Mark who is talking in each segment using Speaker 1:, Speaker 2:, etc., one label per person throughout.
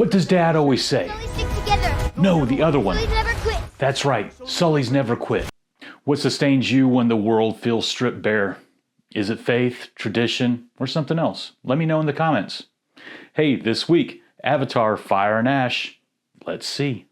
Speaker 1: What does Dad always say?
Speaker 2: Sully stick together.
Speaker 1: No, the other one.
Speaker 2: Sully never quit.
Speaker 1: That's right, Sully's never quit. What sustains you when the world feels stripped bare? Is it faith, tradition, or something else? Let me know in the comments. Hey, this week, Avatar, Fire and Ash. Let's see.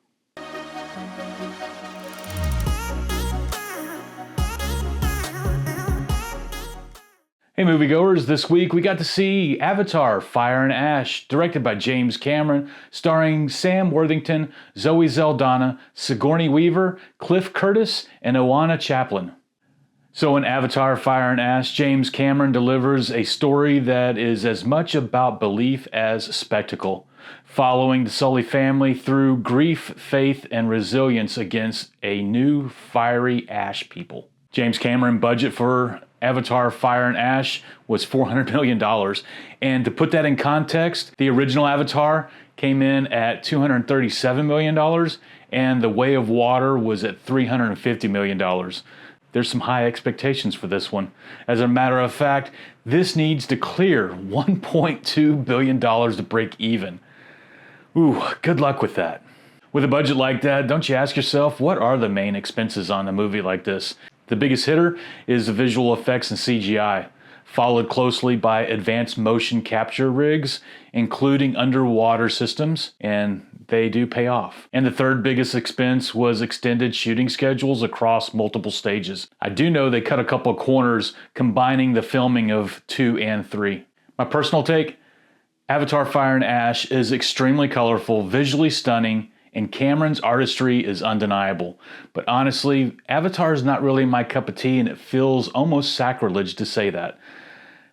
Speaker 1: Hey moviegoers, this week we got to see Avatar, Fire and Ash, directed by James Cameron, starring Sam Worthington, Zoe Saldana, Sigourney Weaver, Cliff Curtis, and Oana Chaplin. So in Avatar, Fire and Ash, James Cameron delivers a story that is as much about belief as spectacle, following the Sully family through grief, faith, and resilience against a new fiery ash people. James Cameron budget for Avatar, Fire and Ash was $400 million. And to put that in context, the original Avatar came in at $237 million and The Way of Water was at $350 million. There's some high expectations for this one. As a matter of fact, this needs to clear $1.2 billion to break even. Ooh, good luck with that. With a budget like that, don't you ask yourself, what are the main expenses on a movie like this? The biggest hitter is the visual effects and CGI, followed closely by advanced motion capture rigs, including underwater systems, and they do pay off. And the third biggest expense was extended shooting schedules across multiple stages. I do know they cut a couple of corners combining the filming of 2 and 3. My personal take, Avatar, Fire and Ash is extremely colorful, visually stunning, and Cameron's artistry is undeniable. But honestly, Avatar is not really my cup of tea, and it feels almost sacrilege to say that.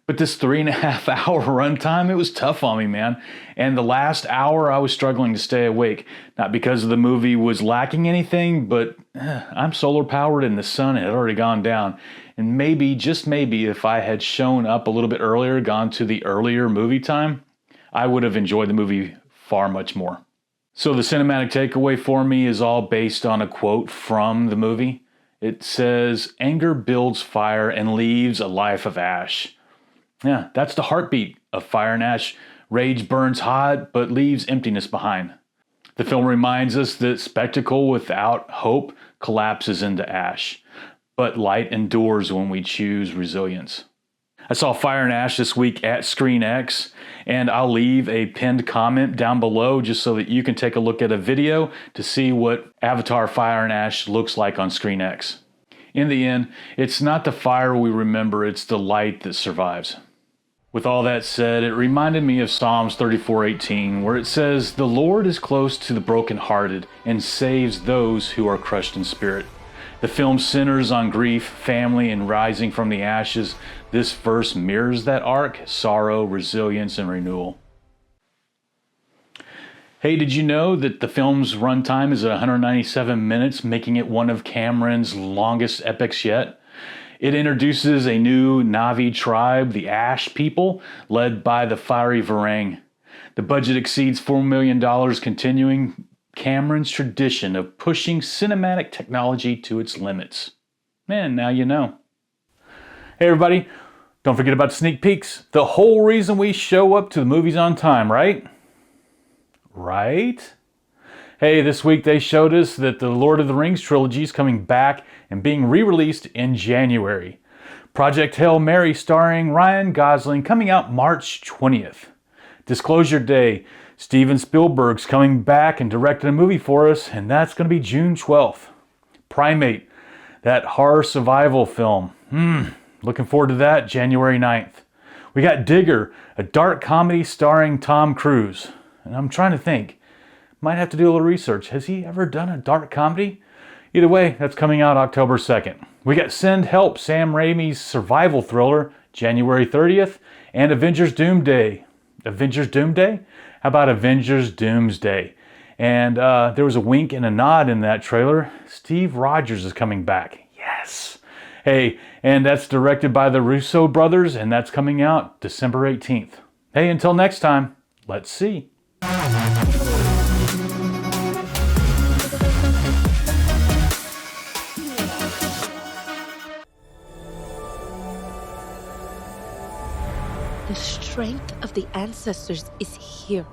Speaker 1: But this 3.5 hour runtime, it was tough on me, man. And the last hour, I was struggling to stay awake. Not because the movie was lacking anything, but I'm solar powered and the sun had already gone down. And maybe, just maybe, if I had shown up a little bit earlier, gone to the earlier movie time, I would have enjoyed the movie far much more. So the cinematic takeaway for me is all based on a quote from the movie. It says, "Anger builds fire and leaves a life of ash." Yeah, that's the heartbeat of Fire and Ash. Rage burns hot, but leaves emptiness behind. The film reminds us that spectacle without hope collapses into ash, but light endures when we choose resilience. I saw Fire and Ash this week at ScreenX, and I'll leave a pinned comment down below just so that you can take a look at a video to see what Avatar, Fire and Ash looks like on ScreenX. In the end, it's not the fire we remember, it's the light that survives. With all that said, it reminded me of Psalms 34:18, where it says, "The Lord is close to the brokenhearted and saves those who are crushed in spirit." The film centers on grief, family, and rising from the ashes. This verse mirrors that arc: sorrow, resilience, and renewal. Hey, did you know that the film's runtime is at 197 minutes, making it one of Cameron's longest epics yet? It introduces a new Na'vi tribe, the Ash people, led by the fiery Varang. The budget exceeds $4 million, continuing Cameron's tradition of pushing cinematic technology to its limits. Man, now you know. Hey everybody, don't forget about sneak peeks. The whole reason we show up to the movies on time, right? Right? Hey, this week they showed us that the Lord of the Rings trilogy is coming back and being re-released in January. Project Hail Mary starring Ryan Gosling coming out March 20th. Disclosure Day, Steven Spielberg's coming back and directed a movie for us, and that's going to be June 12th. Primate, that horror survival film. Looking forward to that, January 9th. We got Digger, a dark comedy starring Tom Cruise. And I'm trying to think, might have to do a little research. Has he ever done a dark comedy? Either way, that's coming out October 2nd. We got Send Help, Sam Raimi's survival thriller, January 30th, and Avengers Doomsday. Avengers Doomsday? How about Avengers Doomsday? And there was a wink and a nod in that trailer. Steve Rogers is coming back. Yes. Hey, and that's directed by the Russo brothers, and that's coming out December 18th. Hey, until next time, let's see.
Speaker 3: The strength of the ancestors is here.